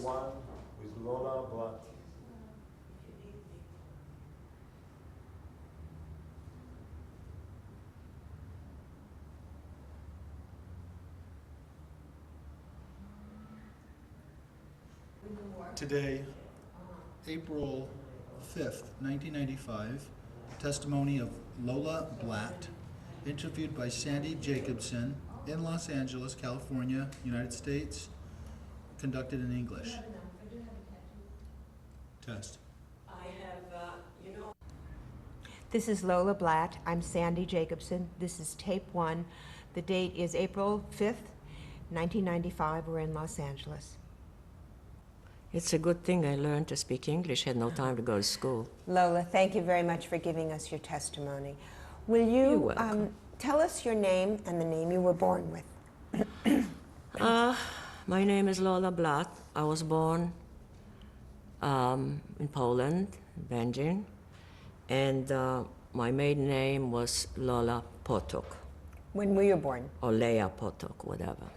one with Lola Blatt. Today, April 5th, 1995, testimony of Lola Blatt, interviewed by Sandy Jacobson in Los Angeles, California, United States, conducted in English. Test. This is Lola Blatt. I'm Sandy Jacobson. This is tape 1. The date is April 5th, 1995. We're in Los Angeles. It's a good thing I learned to speak English, had no time to go to school. Lola, thank you very much for giving us your testimony. Will You're you welcome. tell us your name and the name you were born with? My name is Lola Blatt. I was born in Poland, Będzin, and my maiden name was Lola Potok, When were you born? or Leia Potok, whatever.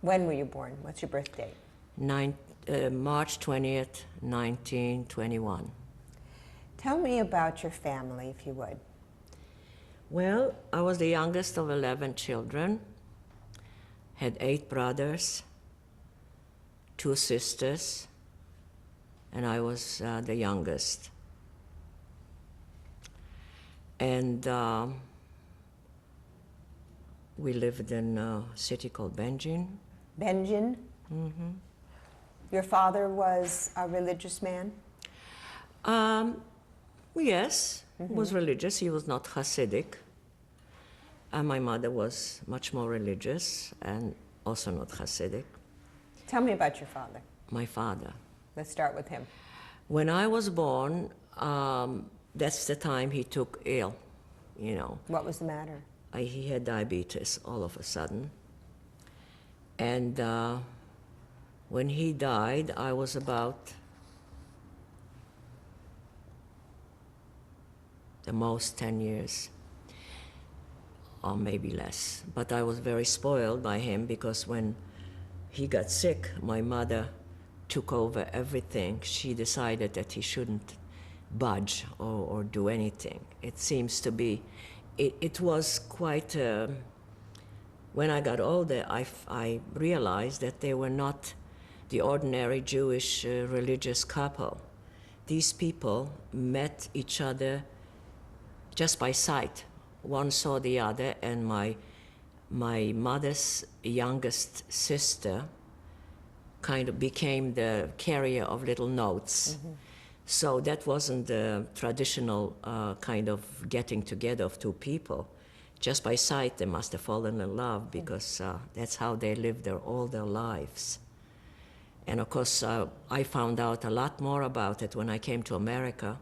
When were you born? What's your birth date? March 20th, 1921. Tell me about your family, if you would. Well, I was the youngest of 11 children, had 8 brothers, 2 sisters, and I was the youngest. And we lived in a city called Będzin. Będzin? Mm-hmm. Your father was a religious man? Yes, was religious. He was not Hasidic. And my mother was much more religious and also not Hasidic. Tell me about your father. My father. Let's start with him. When I was born, that's the time he took ill, you know. What was the matter? He had diabetes all of a sudden. And when he died, I was about the most 10 years, or maybe less. But I was very spoiled by him because when he got sick, my mother took over everything. She decided that he shouldn't budge or do anything. It seems to be, it was quite, when I got older, I realized that they were not the ordinary Jewish religious couple. These people met each other just by sight. One saw the other, and my mother's youngest sister kind of became the carrier of little notes. Mm-hmm. So that wasn't the traditional kind of getting together of 2 people. Just by sight, they must have fallen in love because that's how they lived all their lives. And of course, I found out a lot more about it when I came to America,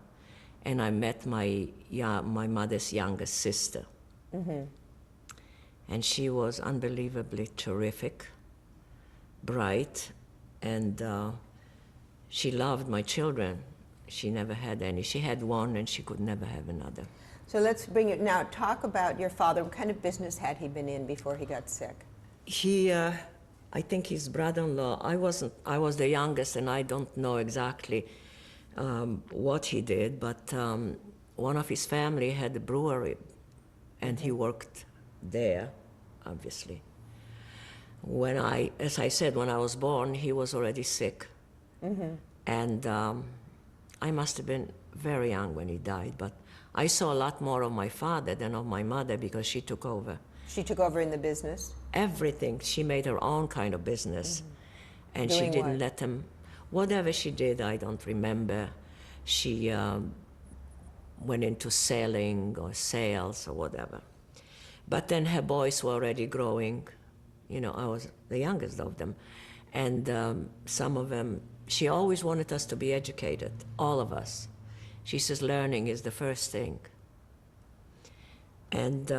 and I met my mother's youngest sister. Mm-hmm. And she was unbelievably terrific, bright, and she loved my children. She never had any. She had one, and she could never have another. So let's bring it now. Talk about your father. What kind of business had he been in before he got sick? He, I think his brother-in-law, I was the youngest, and I don't know exactly what he did, but one of his family had a brewery, and he worked there, obviously. As I said, when I was born, he was already sick. Mm-hmm. And I must have been very young when he died, but I saw a lot more of my father than of my mother because she took over. She took over in the business? Everything. She made her own kind of business. Mm-hmm. And she didn't let him, whatever she did, I don't remember. She went into selling or sales or whatever. But then her boys were already growing. You know, I was the youngest of them. And some of them, she always wanted us to be educated, all of us. She says learning is the first thing. And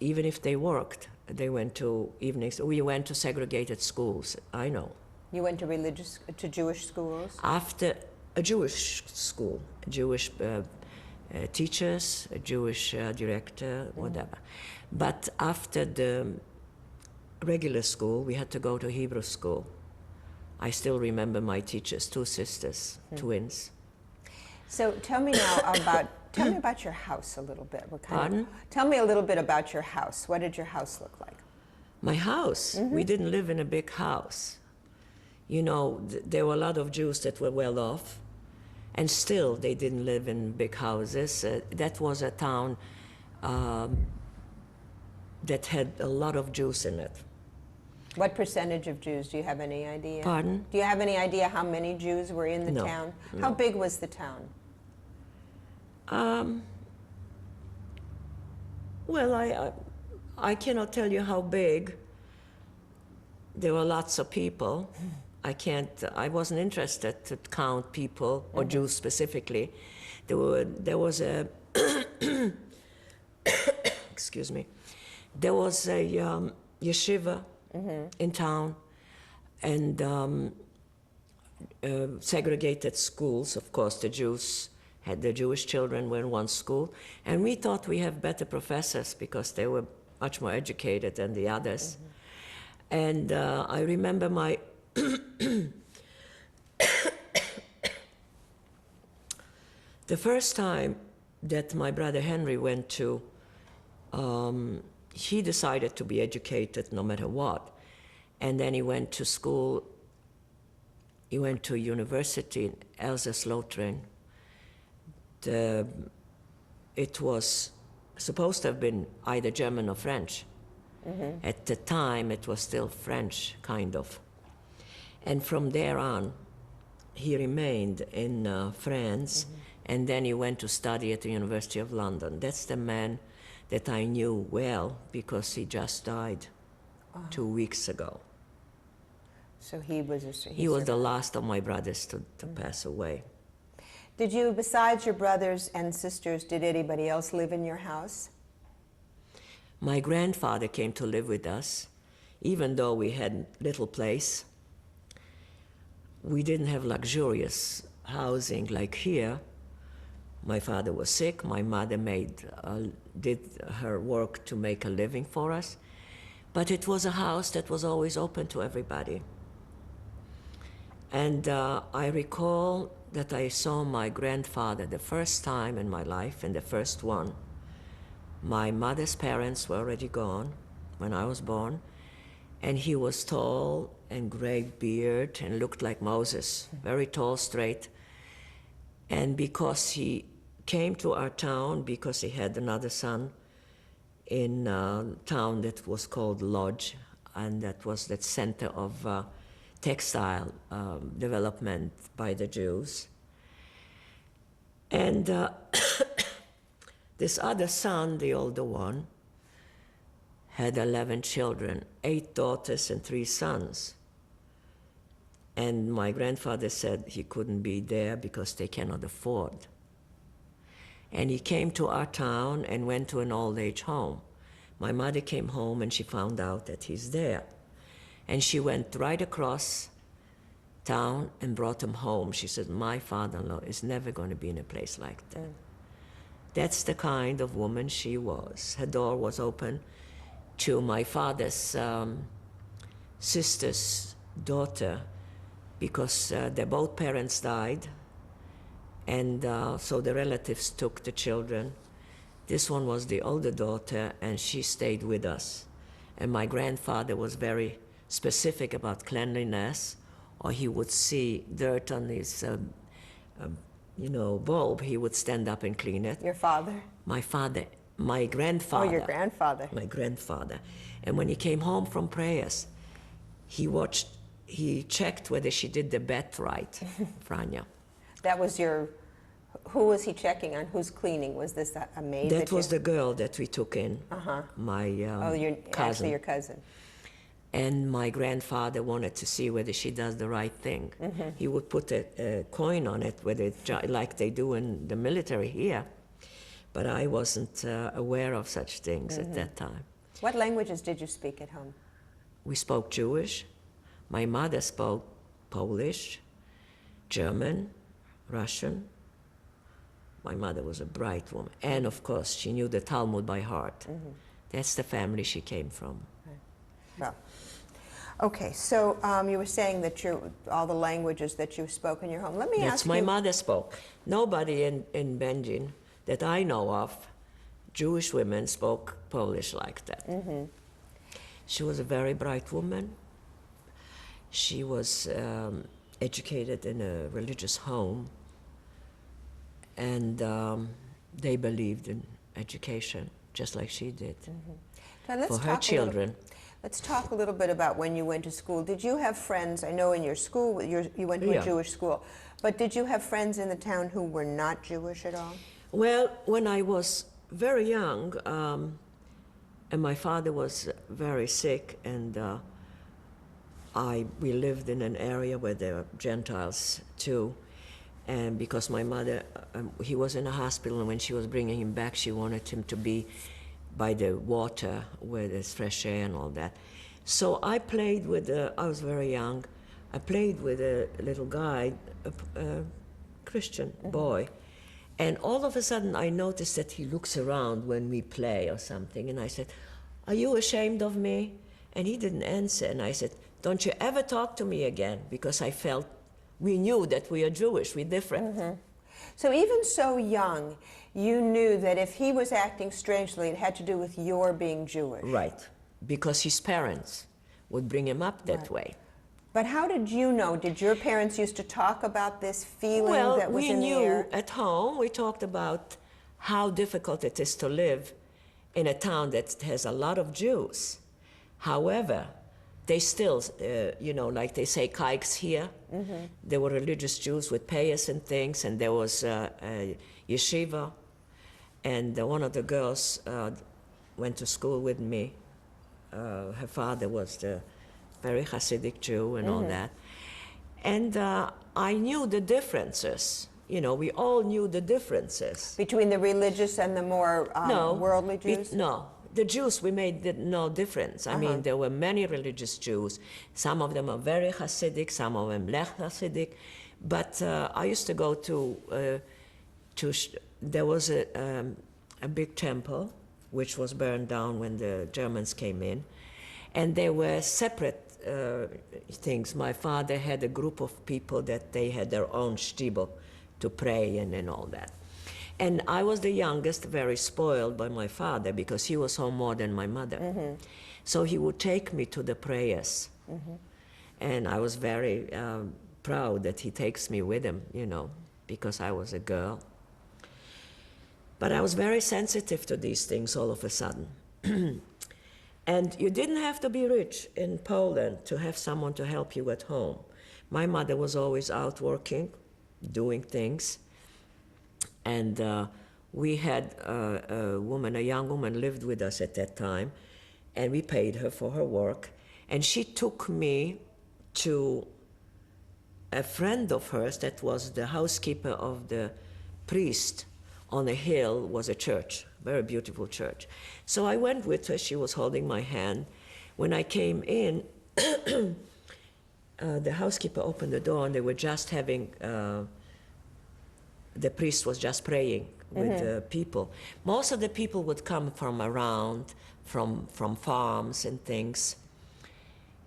even if they worked, they went to evenings. We went to segregated schools, I know. You went to Jewish schools? After a Jewish school, Jewish teachers, a Jewish director, whatever. But after the regular school, we had to go to Hebrew school. I still remember my teachers, two sisters, twins. So tell me now tell me about your house a little bit. What kind Pardon? of, tell me a little bit about your house. What did your house look like? My house, we didn't live in a big house. You know, there were a lot of Jews that were well off, and still they didn't live in big houses. That was a town that had a lot of Jews in it. What percentage of Jews? Do you have any idea? Pardon? Do you have any idea how many Jews were in the No, town? no. How big was the town? Well, I cannot tell you how big. There were lots of people. I wasn't interested to count people or Jews specifically. There was a, excuse me, there was a yeshiva in town, and segregated schools. Of course, the Jewish children were in one school, and we thought we have better professors because they were much more educated than the others. And I remember my the first time that my brother Henry went to, he decided to be educated no matter what. And then he went to school, he went to university in Elsass-Lothringen. It was supposed to have been either German or French. At the time, it was still French, kind of. And from there on, he remained in France, and then he went to study at the University of London. That's the man that I knew well, because he just died 2 weeks ago. So he was He was the last of my brothers to pass away. Did you, besides your brothers and sisters, did anybody else live in your house? My grandfather came to live with us, even though we had little place. We didn't have luxurious housing like here. My father was sick. My mother did her work to make a living for us. But it was a house that was always open to everybody. And I recall that I saw my grandfather the first time in my life, and the first one. My mother's parents were already gone when I was born, and he was tall and gray beard and looked like Moses, very tall, straight. And because he came to our town, because he had another son in a town that was called Lodz, and that was that center of textile development by the Jews. And this other son, the older one, had 11 children, 8 daughters and 3 sons. And my grandfather said he couldn't be there because they cannot afford. And he came to our town and went to an old age home. My mother came home and she found out that he's there. And she went right across town and brought him home. She said, my father-in-law is never going to be in a place like that. That's the kind of woman she was. Her door was open to my father's sister's daughter, because their both parents died, and so the relatives took the children. This one was the older daughter, and she stayed with us. And my grandfather was very specific about cleanliness, or he would see dirt on his bulb, he would stand up and clean it. Your father? My grandfather. Oh, your grandfather. My grandfather. And when he came home from prayers, he checked whether she did the bet right, Franja. That was who was he checking on? Who's cleaning? Was this a maid? That was the girl that we took in, my cousin. Actually your cousin. And my grandfather wanted to see whether she does the right thing. He would put a coin on it, like they do in the military here. But I wasn't aware of such things at that time. What languages did you speak at home? We spoke Jewish. My mother spoke Polish, German, Russian. My mother was a bright woman. And of course, she knew the Talmud by heart. That's the family she came from. Well, Okay, so you were saying that all the languages that you spoke in your home. Let me That's ask my you. mother spoke. Nobody in Benjin that I know of, Jewish women, spoke Polish like that. She was a very bright woman. She was educated in a religious home, and they believed in education just like she did Now, let's for her talk a little- children. Let's talk a little bit about when you went to school. Did you have friends? I know in your school, you went to a Yeah. Jewish school, but did you have friends in the town who were not Jewish at all? Well, when I was very young, and my father was very sick, and we lived in an area where there were Gentiles too, and because my mother, he was in a hospital, and when she was bringing him back, she wanted him to be by the water where there's fresh air and all that. So I played with, I was very young, I played with a little guy, a Christian boy, and all of a sudden I noticed that he looks around when we play or something, and I said, "Are you ashamed of me?" And he didn't answer, and I said, "Don't you ever talk to me again," because I felt we knew that we are Jewish, we're different. So even so young, you knew that if he was acting strangely, it had to do with your being Jewish. Right, because his parents would bring him up that Right. way. But how did you know? Did your parents used to talk about this feeling Well, that was we in the knew air? at home, we talked about how difficult it is to live in a town that has a lot of Jews. However, they still, like they say, kikes here. There were religious Jews with payas and things, and there was a yeshiva. And one of the girls went to school with me. Her father was the very Hasidic Jew and all that. And I knew the differences. We all knew the differences. Between the religious and the more worldly Jews? No. The Jews, we made no difference. I mean, there were many religious Jews. Some of them are very Hasidic, some of them less Hasidic. But I used to go there was a big temple, which was burned down when the Germans came in. And there were separate things. My father had a group of people that they had their own shtibel to pray and all that. And I was the youngest, very spoiled by my father because he was home more than my mother. So he would take me to the prayers. And I was very proud that he takes me with him, because I was a girl. But I was very sensitive to these things all of a sudden. And you didn't have to be rich in Poland to have someone to help you at home. My mother was always out working, doing things. And we had a young woman lived with us at that time, and we paid her for her work. And she took me to a friend of hers that was the housekeeper of the priest on a hill, was a church, very beautiful church. So I went with her, she was holding my hand. When I came in, the housekeeper opened the door and they were just having, the priest was just praying with the people. Most of the people would come from around, from farms and things.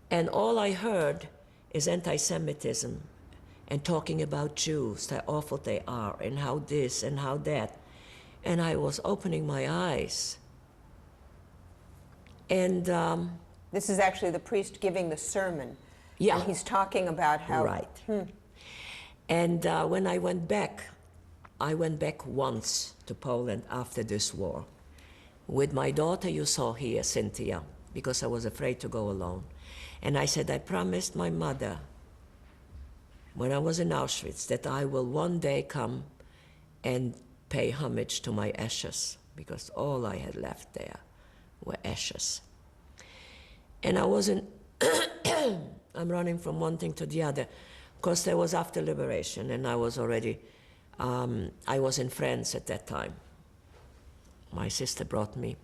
And all I heard is anti-Semitism and talking about Jews, how awful they are, and how this and how that. And I was opening my eyes. And This is actually the priest giving the sermon. Yeah. And he's talking about how... Right. And when I went back once to Poland after this war. With my daughter you saw here, Cynthia, because I was afraid to go alone. And I said, I promised my mother when I was in Auschwitz that I will one day come and pay homage to my ashes, because all I had left there were ashes. And I wasn't, I'm running from one thing to the other. Of course, that was after liberation, and I was already, I was in France at that time. My sister brought me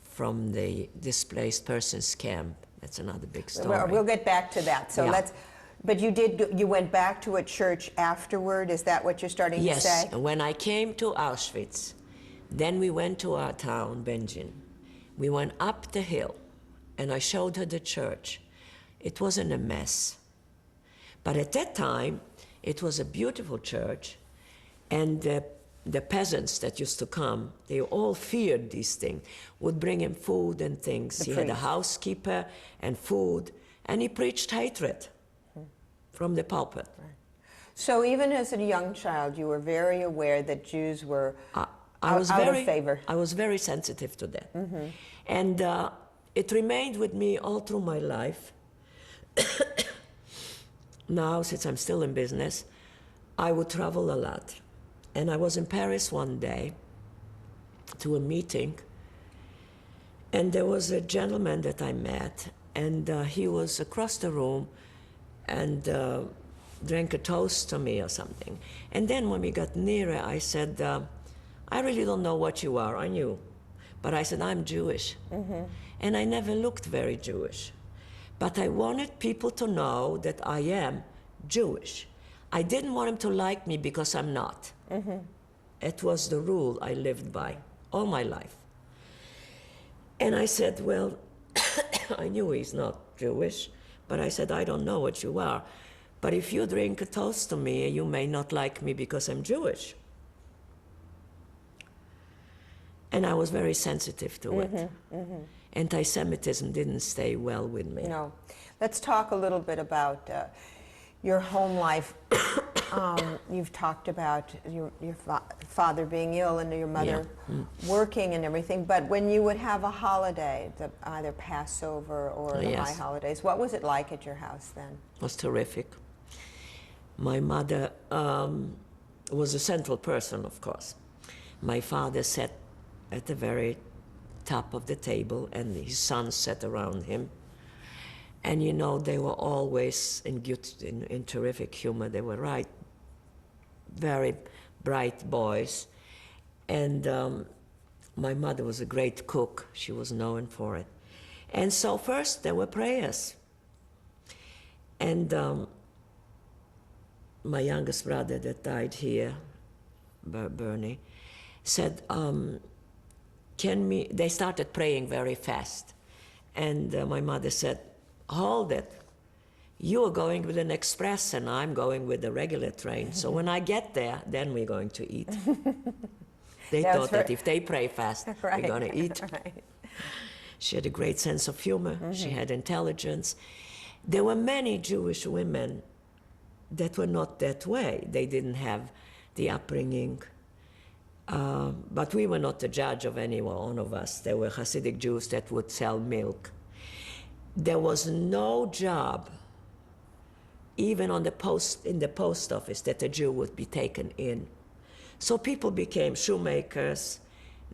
from the displaced persons camp. That's another big story. We'll get back to that. So Yeah. but you went back to a church afterward? Is that what you're starting to say? Yes, when I came to Auschwitz, then we went to our town, Benjin. We went up the hill, and I showed her the church. It wasn't a mess. But at that time, it was a beautiful church, and the peasants that used to come, they all feared these things, would bring him food and things. He had a housekeeper and food, and he preached hatred from the pulpit. Right. So even as a young child, you were very aware that Jews were out of favor. I was very sensitive to that. And it remained with me all through my life. Now, since I'm still in business, I would travel a lot. And I was in Paris one day to a meeting, and there was a gentleman that I met, and he was across the room and drank a toast to me or something. And then when we got nearer, I said, I really don't know what you are. I knew. But I said, I'm Jewish. And I never looked very Jewish. But I wanted people to know that I am Jewish. I didn't want them to like me because I'm not. It was the rule I lived by all my life. And I said, well, I knew he's not Jewish, but I said, I don't know what you are. But if you drink a toast to me, you may not like me because I'm Jewish. And I was very sensitive to it. Anti-Semitism didn't stay well with me. No. Let's talk a little bit about your home life. You've talked about your father being ill and your mother working and everything, but when you would have a holiday, either Passover or the high holidays, what was it like at your house then? It was terrific. My mother was a central person, of course. My father sat at the very top of the table, and his sons sat around him. And you know, they were always in terrific humor. They were very bright boys. And my mother was a great cook. She was known for it. And so first there were prayers. And my youngest brother that died here, Bernie, said, they started praying very fast. And my mother said, hold it. You are going with an express and I'm going with the regular train. So when I get there, then we're going to eat. They thought that if they pray fast, we're going to eat. Right. She had a great sense of humor. She had intelligence. There were many Jewish women that were not that way. They didn't have the upbringing. But we were not the judge of any one of us. There were Hasidic Jews that would sell milk. There was no job, even in the post office, that a Jew would be taken in. So people became shoemakers,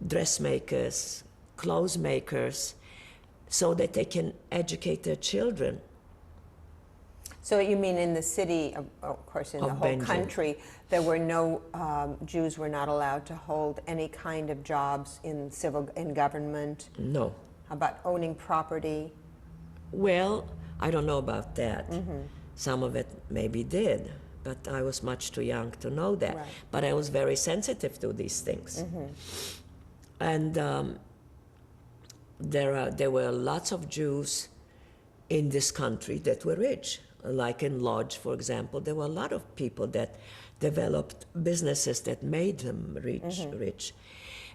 dressmakers, clothes makers, so that they can educate their children. So you mean in the city, of course, in the whole country, there were no Jews were not allowed to hold any kind of jobs in government? No. How about owning property? Well, I don't know about that. Some of it maybe did, but I was much too young to know that. Right. But I was very sensitive to these things. And there were lots of Jews in this country that were rich. Like in Lodz, for example, there were a lot of people that developed businesses that made them rich.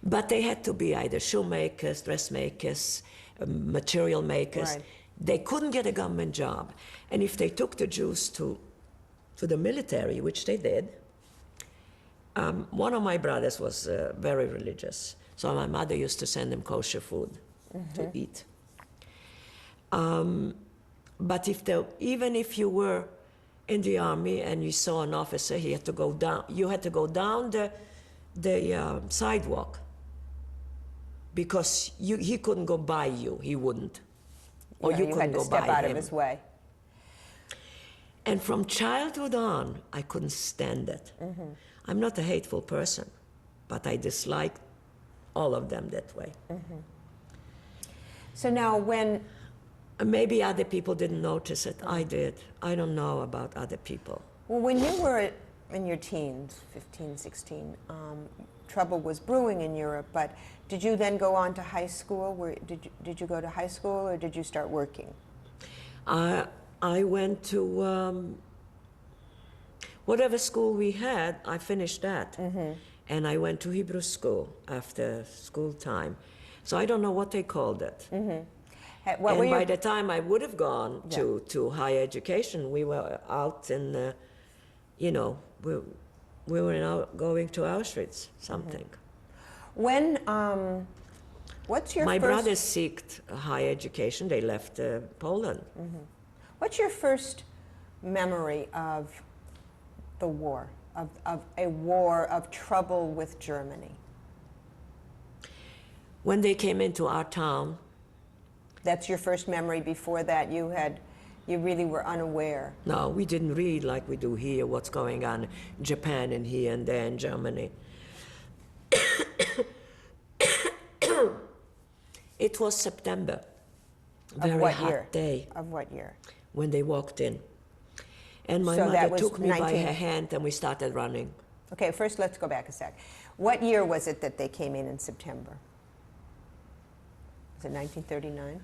But they had to be either shoemakers, dressmakers, material makers. Right. They couldn't get a government job. And if they took the Jews to the military, which they did, one of my brothers was very religious. So my mother used to send him kosher food to eat. But even if you were in the army and you saw an officer, you had to go down the sidewalk, because he couldn't go by you, he wouldn't. Or you couldn't go by him. You had to step out of his way. And from childhood on, I couldn't stand it. I'm not a hateful person, but I disliked all of them that way. So now when... Maybe other people didn't notice it. I did. I don't know about other people. Well, when you were in your teens, 15, 16, trouble was brewing in Europe, but did you then go on to high school? Did you go to high school, or did you start working? I went to whatever school we had, I finished that. And I went to Hebrew school after school time. So I don't know what they called it. What were And by your, the time I would have gone to higher education, we were out in, you know, we were now going to Auschwitz, something. when, what's your My first... brothers seeked higher education. They left Poland. What's your first memory of the war, of a war of trouble with Germany? When they came into our town, That's your first memory. Before that, you really were unaware. no, we didn't read like we do here, what's going on in Japan and here and there in Germany. It was September, very Of what hot year? day, Of what year? when they walked in. And my So that mother was took me by 19 her hand and we started running. Okay, first let's go back a sec. What year was it that they came in September? Was it 1939?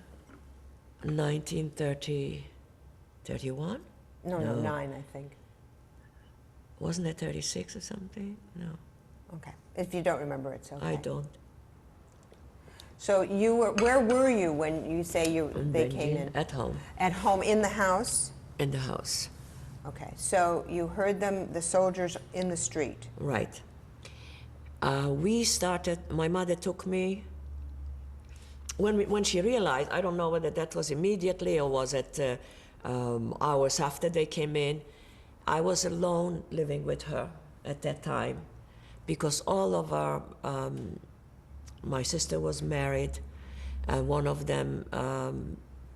1930, 31? No, No. 9, I think. Wasn't it 36 or something? No, Okay. If you don't remember, it's okay. I don't. So you were, where were you when you say they came in? At home, At home, in the house? in the house. Okay, so you heard them, the soldiers in the street. Right. We started, my mother took me, when she realized, I don't know whether that was immediately or was it hours after they came in, I was alone living with her at that time because all of our, my sister was married and one of them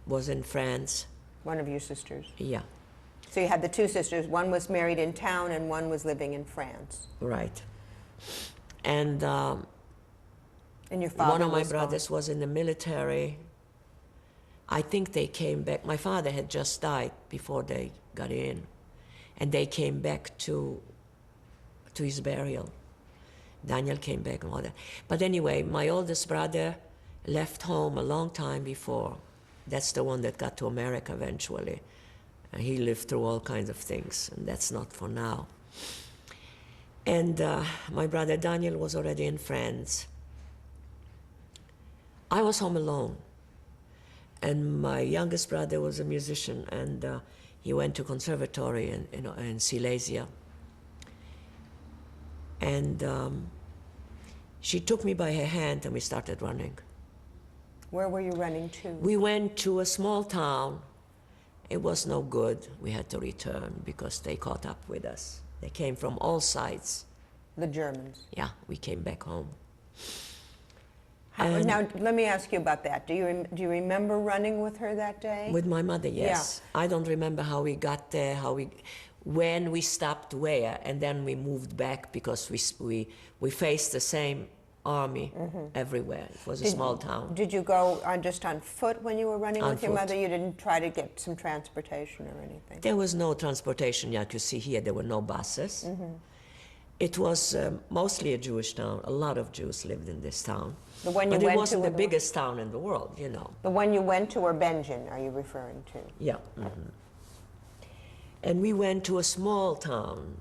was in France. One of your sisters. Yeah, So you had the two sisters. One was married in town and one was living in France. right. And And your father one of my was gone. brothers was in the military. I think they came back. My father had just died before they got in. And they came back to his burial. Daniel came back and all that. But anyway, my oldest brother left home a long time before. That's the one that got to America eventually. And he lived through all kinds of things, and that's not for now. And my brother Daniel was already in France. I was home alone. And my youngest brother was a musician, and he went to conservatory in Silesia. And she took me by her hand and we started running. Where were you running to? We went to a small town. It was no good. We had to return because they caught up with us. They came from all sides. The Germans. Yeah, we came back home. Now, let me ask you about that. Do you remember running with her that day? With my mother, yes. I don't remember how we got there, when we stopped where, and then we moved back because we faced the same army everywhere. It was a small town. Did you go just on foot when you were running On with your foot. mother? You didn't try to get some transportation or anything? There was no transportation, like you see here. There were no buses. It was mostly a Jewish town. A lot of Jews lived in this town. The one you But it went wasn't to the biggest town in the world, you know. The one you went to, or Benjin, are you referring to? Yeah. And we went to a small town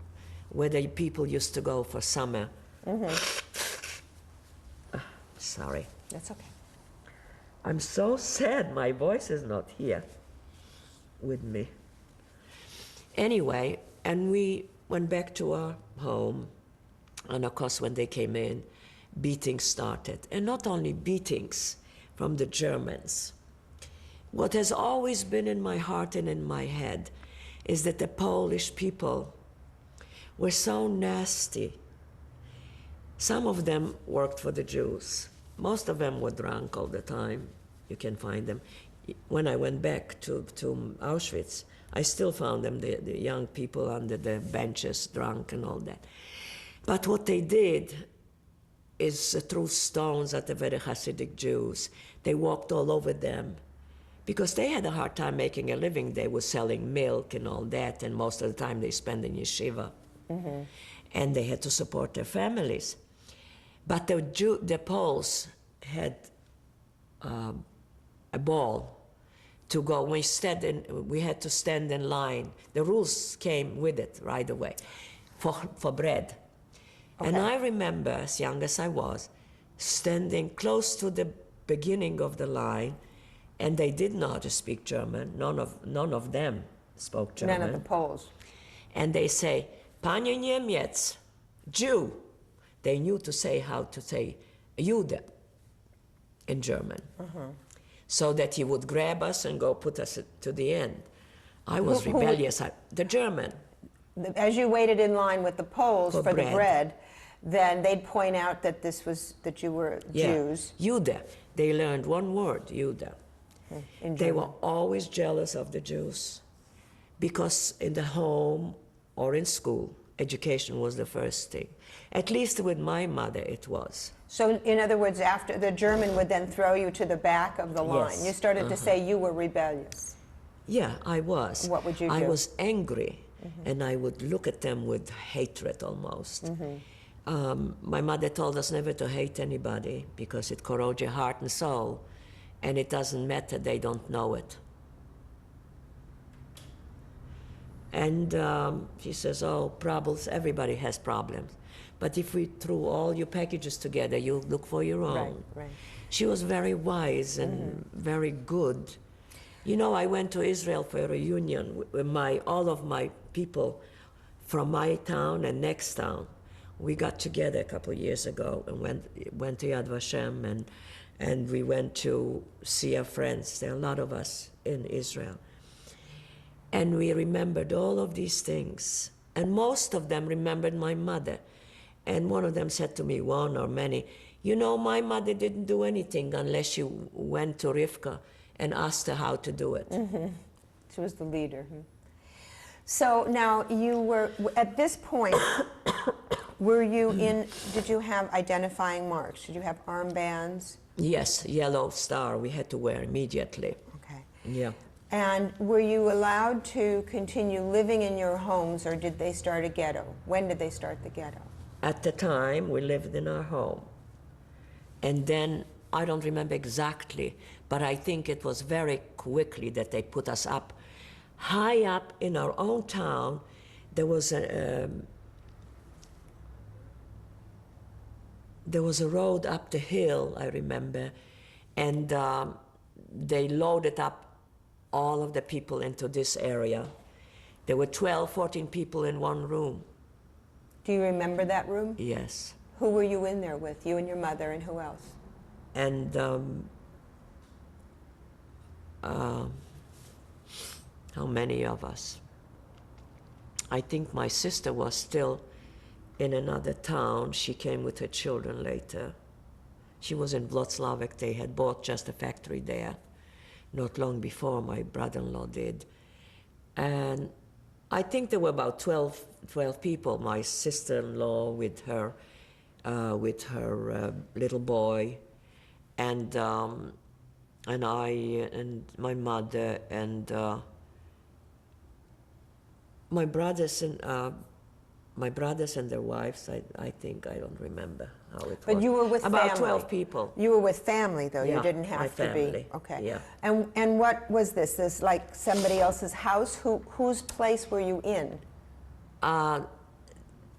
where the people used to go for summer. Sorry. That's okay. I'm so sad my voice is not here with me. Anyway, and we went back to our home, and of course when they came in, beatings started. And not only beatings from the Germans. What has always been in my heart and in my head is that the Polish people were so nasty. Some of them worked for the Jews. Most of them were drunk all the time. You can find them. When I went back to Auschwitz, I still found them, the young people under the benches, drunk and all that. But what they did is threw stones at the very Hasidic Jews. They walked all over them because they had a hard time making a living. They were selling milk and all that, and most of the time they spent in yeshiva. And they had to support their families. But the Poles had a ball to go. We had to stand in line. The rules came with it right away for bread. And Okay. I remember, as young as I was, standing close to the beginning of the line, and they did not speak German. None of them spoke German. None of the Poles. And they say, Panie Niemiec, Jew. They knew to say how to say Jude in German. So that he would grab us and go put us to the end. I was Who- rebellious. The German. As you waited in line with the Poles For for the bread. bread, then they'd point out that that you were Jews Jude. They learned one word, Jude. in They German. were always jealous of the Jews because in the home or in school, education was the first thing. At least with my mother, it was. So, in other words, after the German would then throw you to the back of the line. Yes. You started to say you were rebellious. Yeah, I was. What would you I do? was angry, and I would look at them with hatred almost. My mother told us never to hate anybody because it corrodes your heart and soul, and it doesn't matter, they don't know it. And she says, oh, problems, everybody has problems. But if we threw all your packages together, you look for your own. Right, right. She was very wise and very good. You know, I went to Israel for a reunion with all of my people from my town and next town. We got together a couple of years ago and went to Yad Vashem, and we went to see our friends. There are a lot of us in Israel. And we remembered all of these things. And most of them remembered my mother. And one of them said to me, one or many, you know, my mother didn't do anything unless you went to Rivka and asked her how to do it. She was the leader. So now you were, at this point, did you have identifying marks? Did you have armbands? Yes, yellow star we had to wear immediately. Okay. Yeah. And were you allowed to continue living in your homes, or did they start a ghetto? When did they start the ghetto? At the time, we lived in our home. And then, I don't remember exactly, but I think it was very quickly that they put us up. High up in our own town, there was a road up the hill, I remember, and they loaded up all of the people into this area. There were 12, 14 people in one room. Do you remember that room? Yes. Who were you in there with? You and your mother, and who else? And how many of us? I think my sister was still in another town. She came with her children later. She was in Wlocławek. They had bought just a factory there not long before my brother-in-law did. And I think there were about 12 people. My sister-in-law with her little boy, and I and my mother and my brothers and their wives. I think, I don't remember how it was. But you were with about family. 12 people. You were with family, though. Yeah, You didn't my have to family. be. Okay. Yeah. And what was this? This like somebody else's house? Whose place were you in?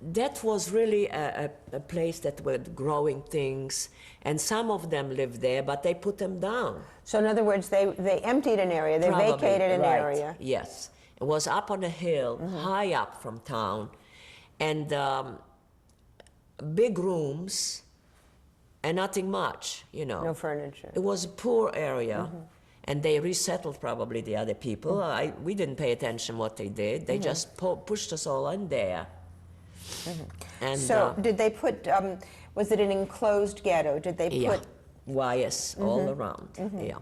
That was really a place that were growing things, and some of them lived there, but they put them down. So in other words, they emptied an area. They Probably, vacated an right. area. Yes. It was up on a hill, high up from town, and big rooms, and nothing much, you know. No furniture. It was a poor area, and they resettled probably the other people. We didn't pay attention what they did. They just pushed us all in there. And So did they put? Was it an enclosed ghetto? Did they yeah, put? wires all around. Yeah.